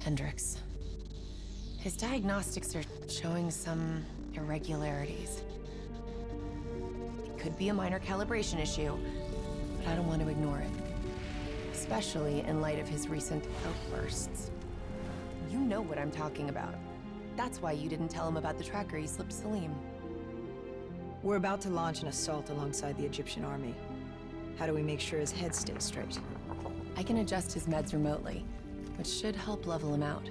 Hendricks. His diagnostics are showing some irregularities. It could be a minor calibration issue, but I don't want to ignore it. Especially in light of his recent outbursts. You know what I'm talking about. That's why you didn't tell him about the tracker he slipped Salim. We're about to launch an assault alongside the Egyptian army. How do we make sure his head stays straight? I can adjust his meds remotely, which should help level him out.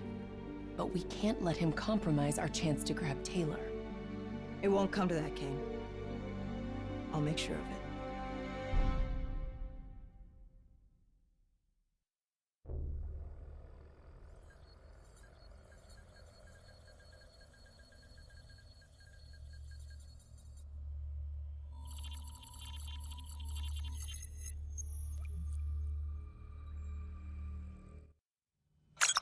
But we can't let him compromise our chance to grab Taylor. It won't come to that, Kane. I'll make sure of it.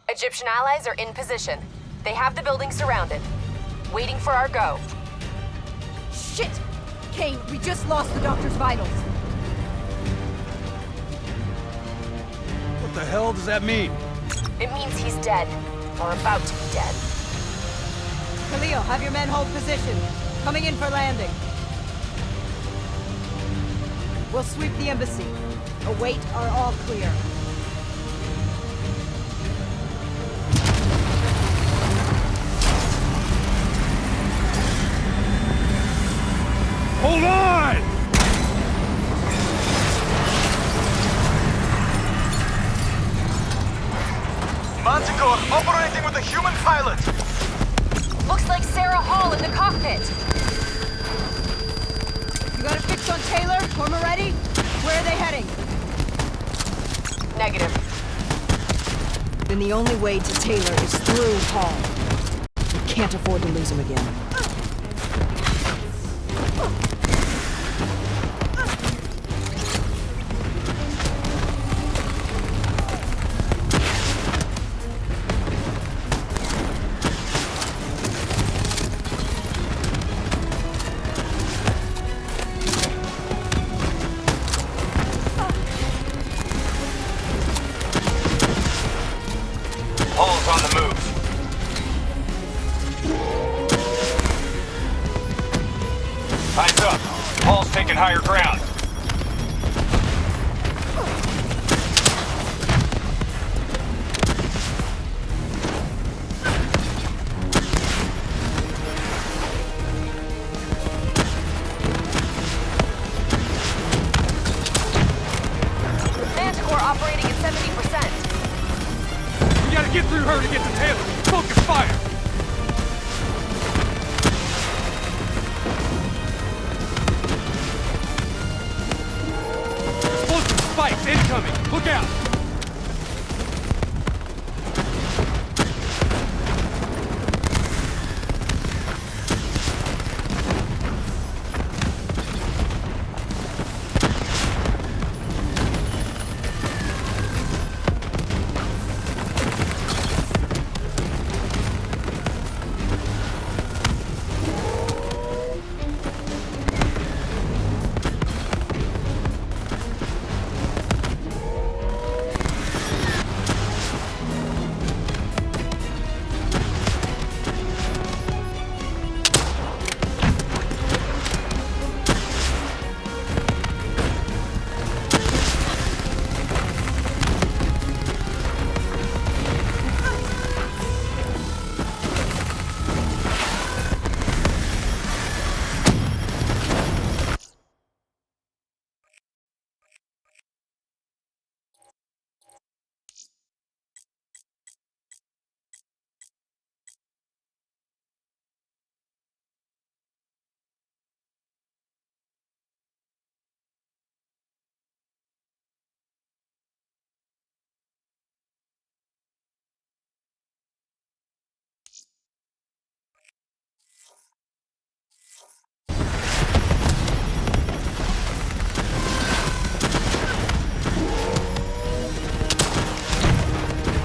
Egyptian allies are in position. They have the building surrounded. Waiting for our go. Shit! Kane, we just lost the doctor's vitals. What the hell does that mean? It means he's dead. Or about to be dead. Khalil, have your men hold position. Coming in for landing. We'll sweep the embassy. Await our all clear. Hold on! Manticore operating with a human pilot! Looks like Sarah Hall in the cockpit. You got a fix on Taylor? Former ready? Where are they heading? Negative. Then the only way to Taylor is through Hall. We can't afford to lose him again. Hall's on the move. Eyes up. Hall's taking higher ground. Manticore operating at 70%. We gotta get through her to get to Taylor. Focus fire! Explosive spikes incoming! Look out!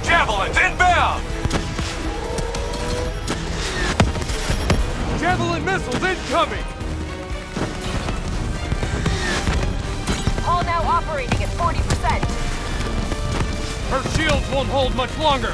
Javelins inbound! Javelin missiles incoming! Hall now operating at 40%. Her shields won't hold much longer!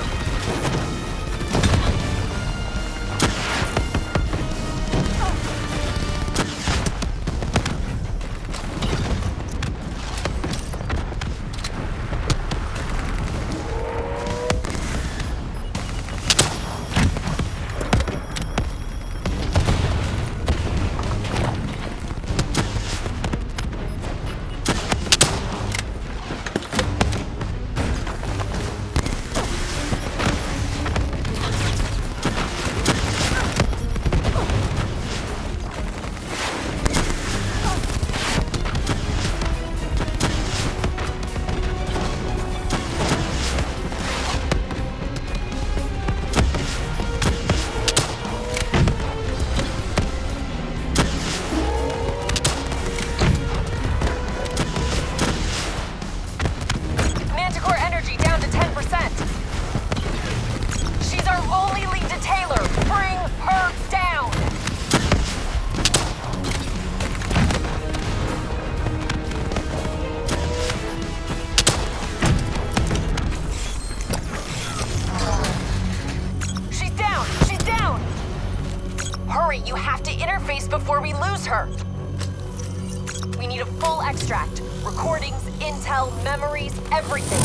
intel, memories, everything.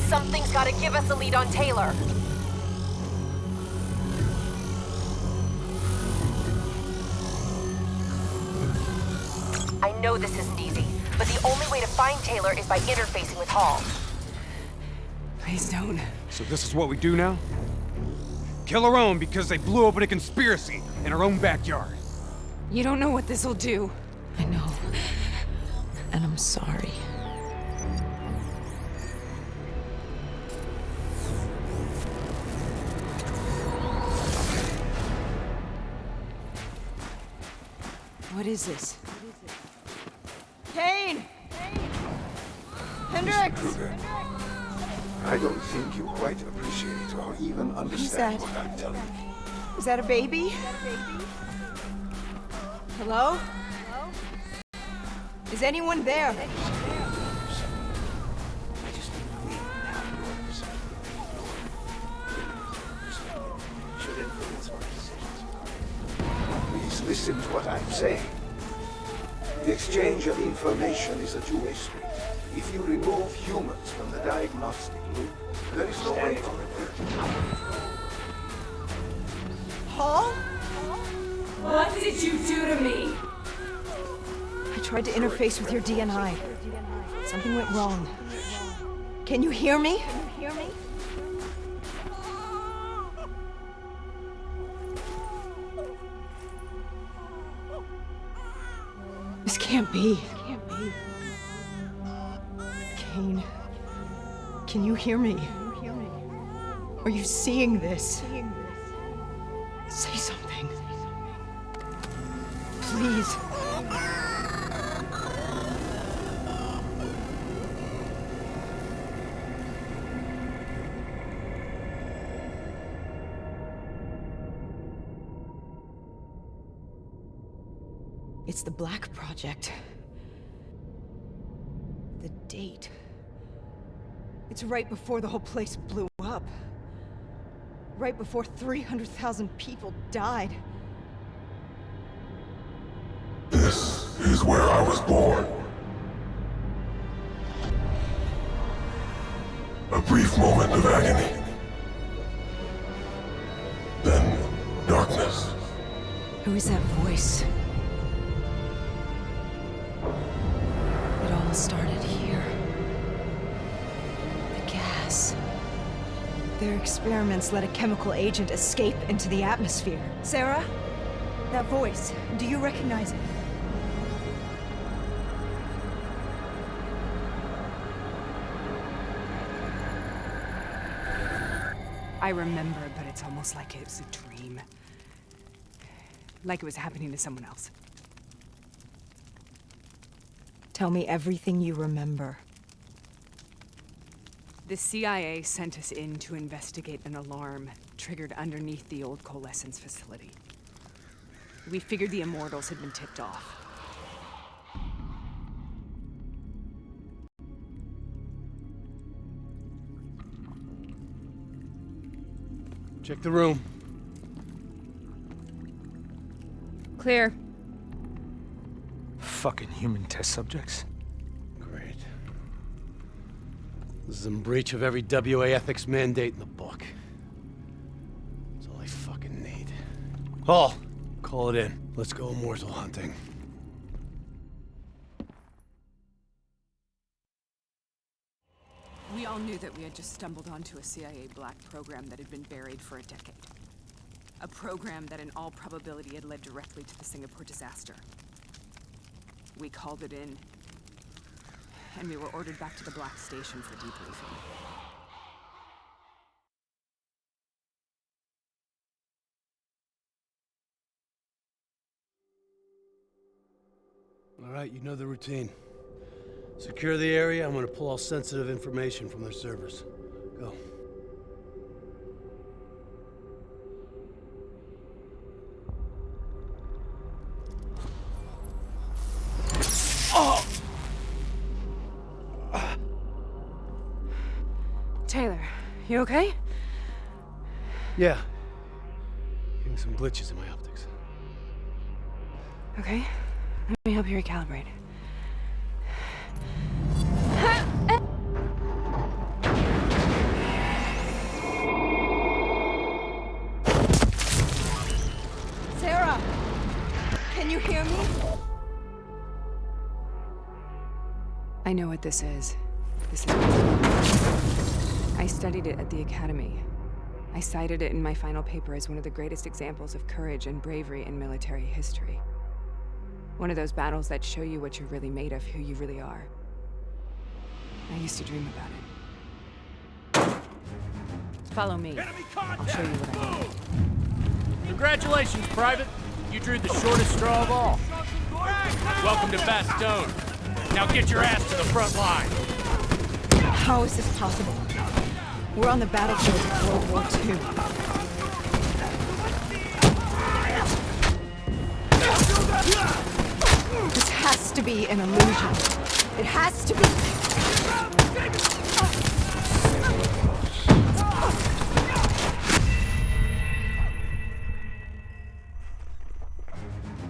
Something's gotta give us a lead on Taylor. I know this isn't easy, but the only way to find Taylor is by interfacing with Hall. Please don't. So this is what we do now? Kill our own because they blew open a conspiracy in our own backyard. You don't know what this'll do. I know. And I'm sorry. What is this? Kane! Hendricks! I don't think you quite appreciate or even understand that? what I'm telling you. Is that a baby? Hello? Is anyone there? I just need now yours. Should influence my decisions. Please listen to what I'm saying. The exchange of information is a two-way street. If you remove humans from the diagnostic loop, there is no way to return. Hall? What did you do to me? I tried to interface with your DNI. Something went wrong. Can you hear me? This can't be. Kane, can you hear me? Are you seeing this? Say something. Please. It's the Black Project. The date. It's right before the whole place blew up. Right before 300,000 people died. This is where I was born. A brief moment of agony. Then, darkness. Who is that voice? It all started here. The gas. Their experiments let a chemical agent escape into the atmosphere. Sarah? That voice, do you recognize it? I remember, but it's almost like it was a dream. Like it was happening to someone else. Tell me everything you remember. The CIA sent us in to investigate an alarm triggered underneath the old coalescence facility. We figured the Immortals had been tipped off. Check the room. Clear. Fucking human test subjects. Great. This is in breach of every WA ethics mandate in the book. That's all I fucking need. Hall, call it in. Let's go immortal hunting. We all knew that we had just stumbled onto a CIA black program that had been buried for a decade. A program that in all probability had led directly to the Singapore disaster. We called it in, and we were ordered back to the Black Station for debriefing. All right, you know the routine. Secure the area. I'm gonna pull all sensitive information from their servers. Go. Taylor, you okay? Yeah. Getting some glitches in my optics. Okay. Let me help you recalibrate. I know what this is. I studied it at the Academy. I cited it in my final paper as one of the greatest examples of courage and bravery in military history. One of those battles that show you what you're really made of, who you really are. I used to dream about it. Follow me. I'll show you what I mean. Congratulations, Private. You drew the shortest straw of all. Welcome to Bastogne. Now get your ass to the front line. How is this possible? We're on the battlefield of World War II. This has to be an illusion. It has to be.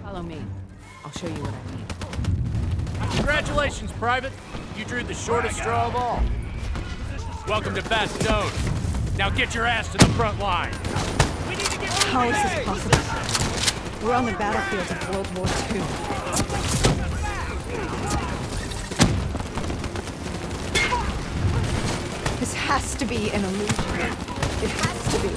Follow me. I'll show you what I mean. Congratulations, Private. You drew the shortest straw of all. Welcome to Bastogne. Now get your ass to the front line. How is this possible? We're on the battlefield of World War II. This has to be an illusion. It has to be.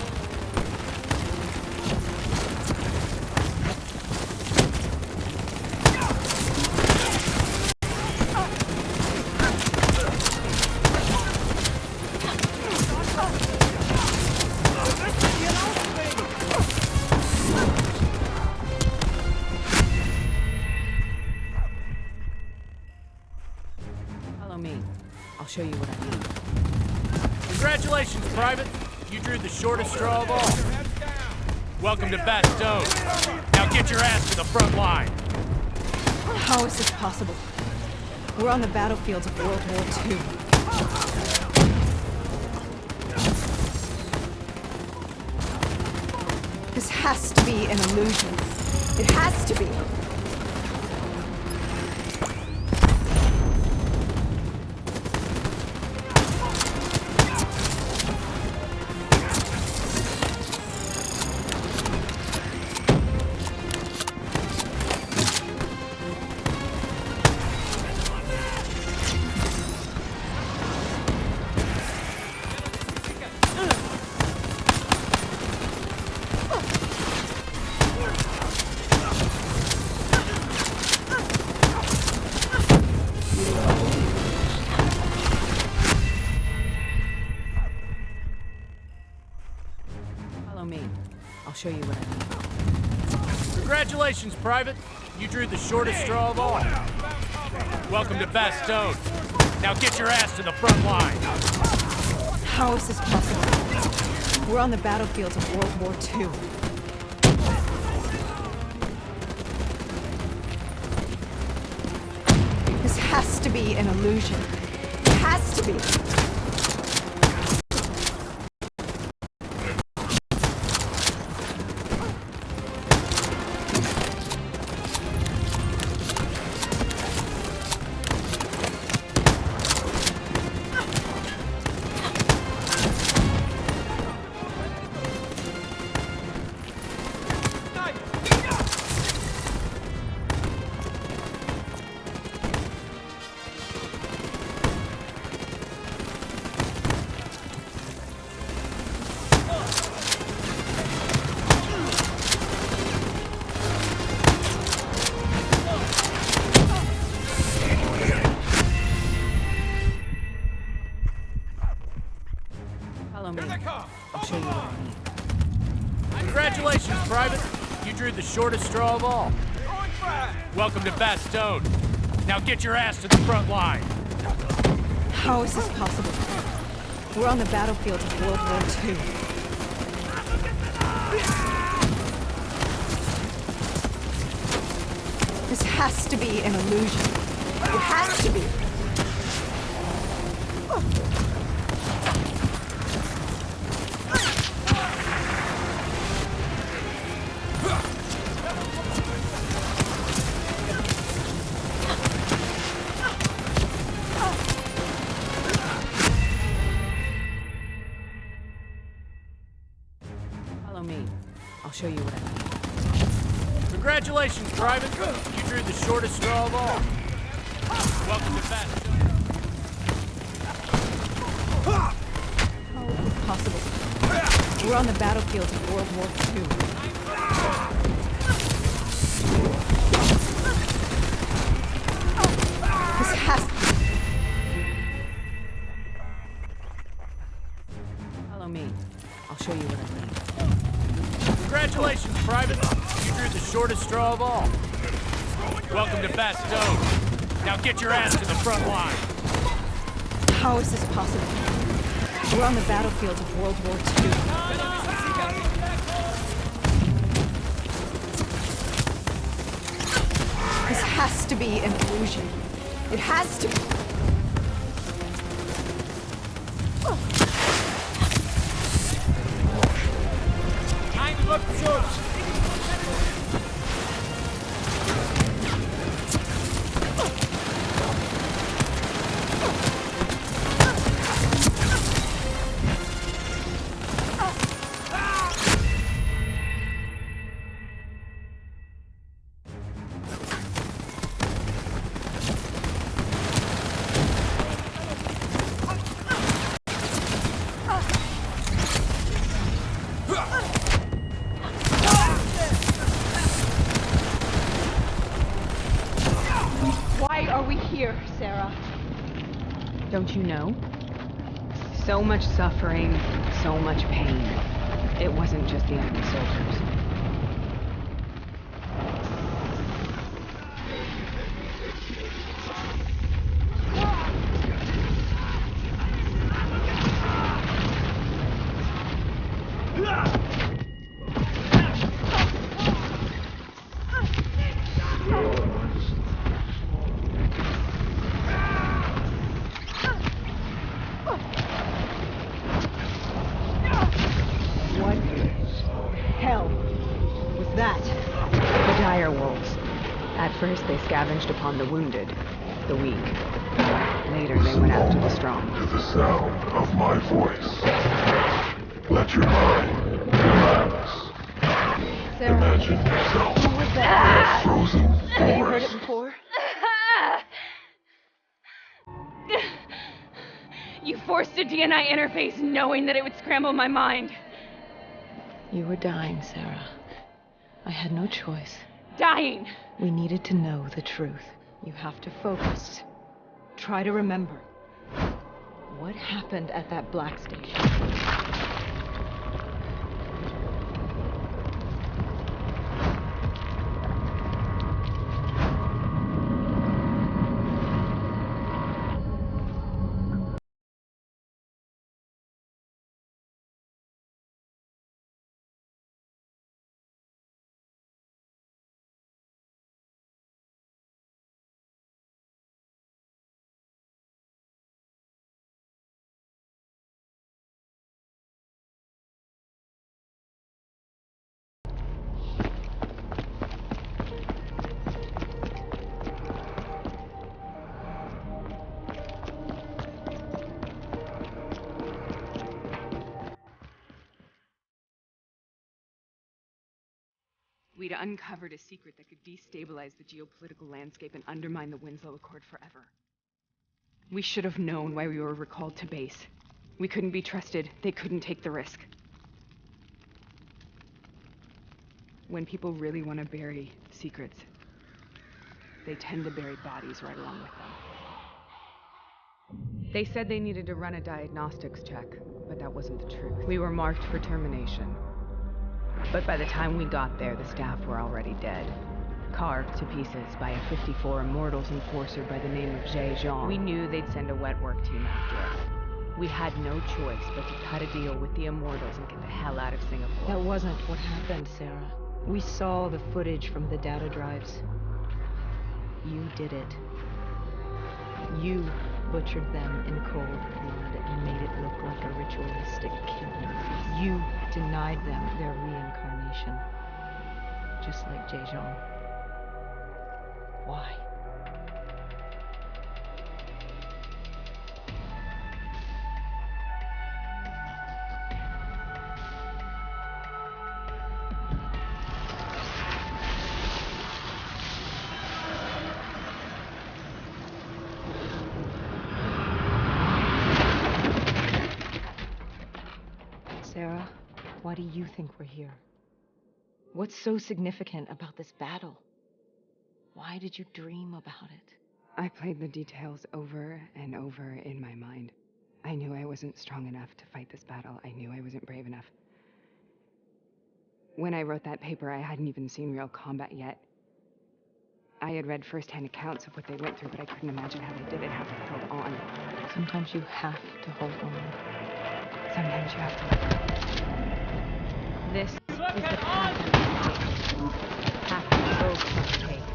Follow me. I'll show you what I mean. Congratulations, Private. You drew the shortest straw of all. Welcome to Bastogne. Now get your ass to the front line. How is this possible? We're on the battlefields of World War II. This has to be an illusion. It has to be. Follow me. I'll show you what I mean. Congratulations, Private. You drew the shortest straw of all. Welcome to Bastogne. Now get your ass to the front line. How is this possible? We're on the battlefields of World War II. This has to be an illusion. It has to be. Follow me. I'll show you what I mean. Congratulations, Private. You drew the shortest straw of all. Welcome to Bastogne. Now get your ass to the front line. How is this possible? We're on the battlefields of World War II. This has to be an illusion. It has to be. Follow me. I'll show you what I mean. Congratulations, Private. You drew the shortest straw of all. Welcome to Bastogne. We're on the battlefields of World War II. This has to... Follow me. I'll show you what I mean. Congratulations, Private. You drew the shortest straw of all. Welcome to Bastogne. Now get your ass to the front line. How is this possible? We're on the battlefields of World War II. This has to be an illusion. It has to be. Why are we here, Sarah? Don't you know? So much suffering, so much pain. It wasn't just the enemy soldiers. First, they scavenged upon the wounded, the weak. Later, they went after the strong. To the sound of my voice, let your mind relax. Sarah, Imagine yourself who was that? in a frozen forest. Have you heard it before? You forced a DNI interface knowing that it would scramble my mind. You were dying, Sarah. I had no choice. Dying! We needed to know the truth. You have to focus. Try to remember. What happened at that black station? We'd uncovered a secret that could destabilize the geopolitical landscape and undermine the Winslow Accord forever. We should have known why we were recalled to base. We couldn't be trusted. They couldn't take the risk. When people really want to bury secrets, they tend to bury bodies right along with them. They said they needed to run a diagnostics check, but that wasn't the truth. We were marked for termination. But by the time we got there, the staff were already dead. Carved to pieces by a 54 Immortals enforcer by the name of Jean. We knew they'd send a wet work team after us. We had no choice but to cut a deal with the Immortals and get the hell out of Singapore. That wasn't what happened, Sarah. We saw the footage from the data drives. You did it. You butchered them in cold blood and made it look like a ritualistic killing. You denied them their reincarnation. Just like Jean. Why? Sarah, Why do you think we're here? What's so significant about this battle? Why did you dream about it? I played the details over and over in my mind. I knew I wasn't strong enough to fight this battle. I knew I wasn't brave enough. When I wrote that paper, I hadn't even seen real combat yet. I had read first-hand accounts of what they went through, but I couldn't imagine how they did it, how they held on. Sometimes you have to hold on. Sometimes you have to let go. This is the path we both must take.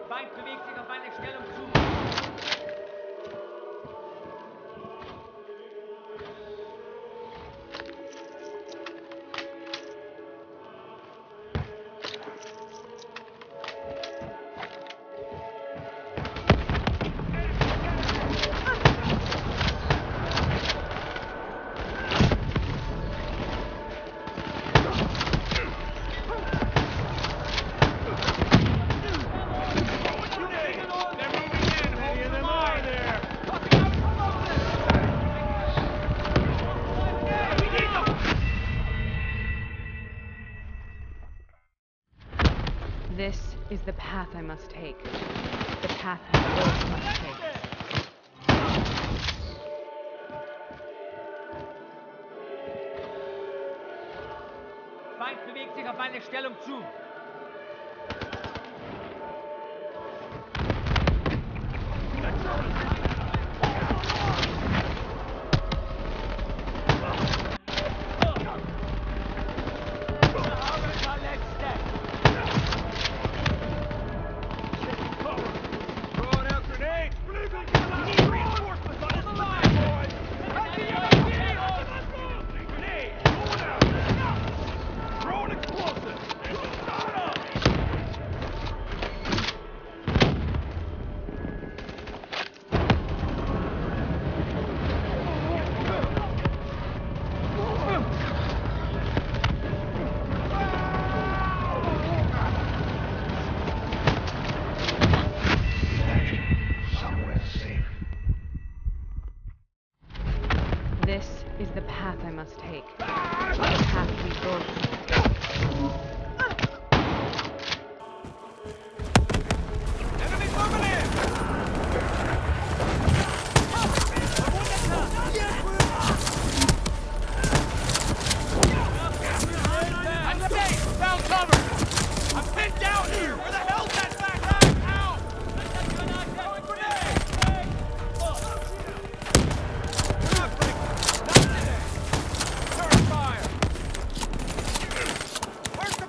Feind bewegt sich auf eine Stellung zu. This is the path I must take. The path we both must take. Feind bewegt sich auf eine Stellung zu. This is the path I must take. The path we both must take. Enemies moving in! I'm safe! Found cover! I'm pinned down here! Where the hell's that back guy? Ow! Throwing grenade! Turret fire! Where's the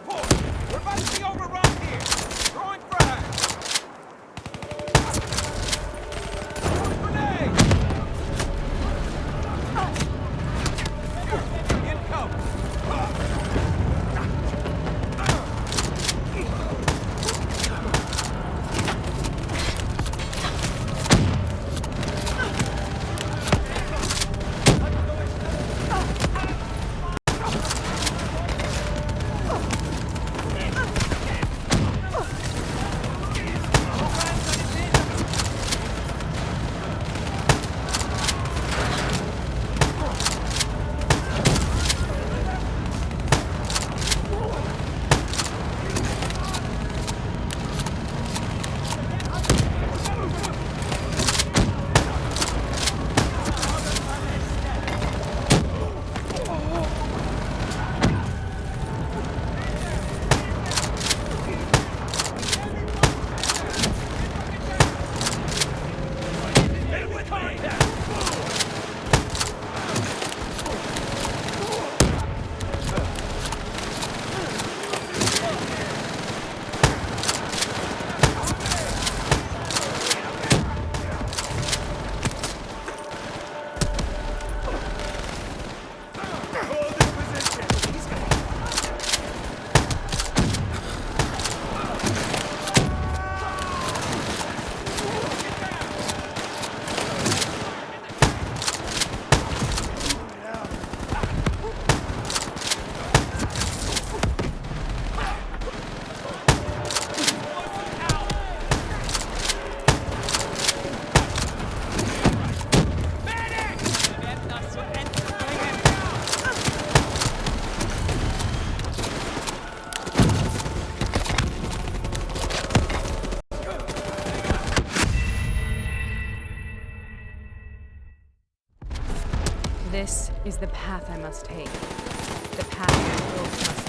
This is the path I must take. The path I will trust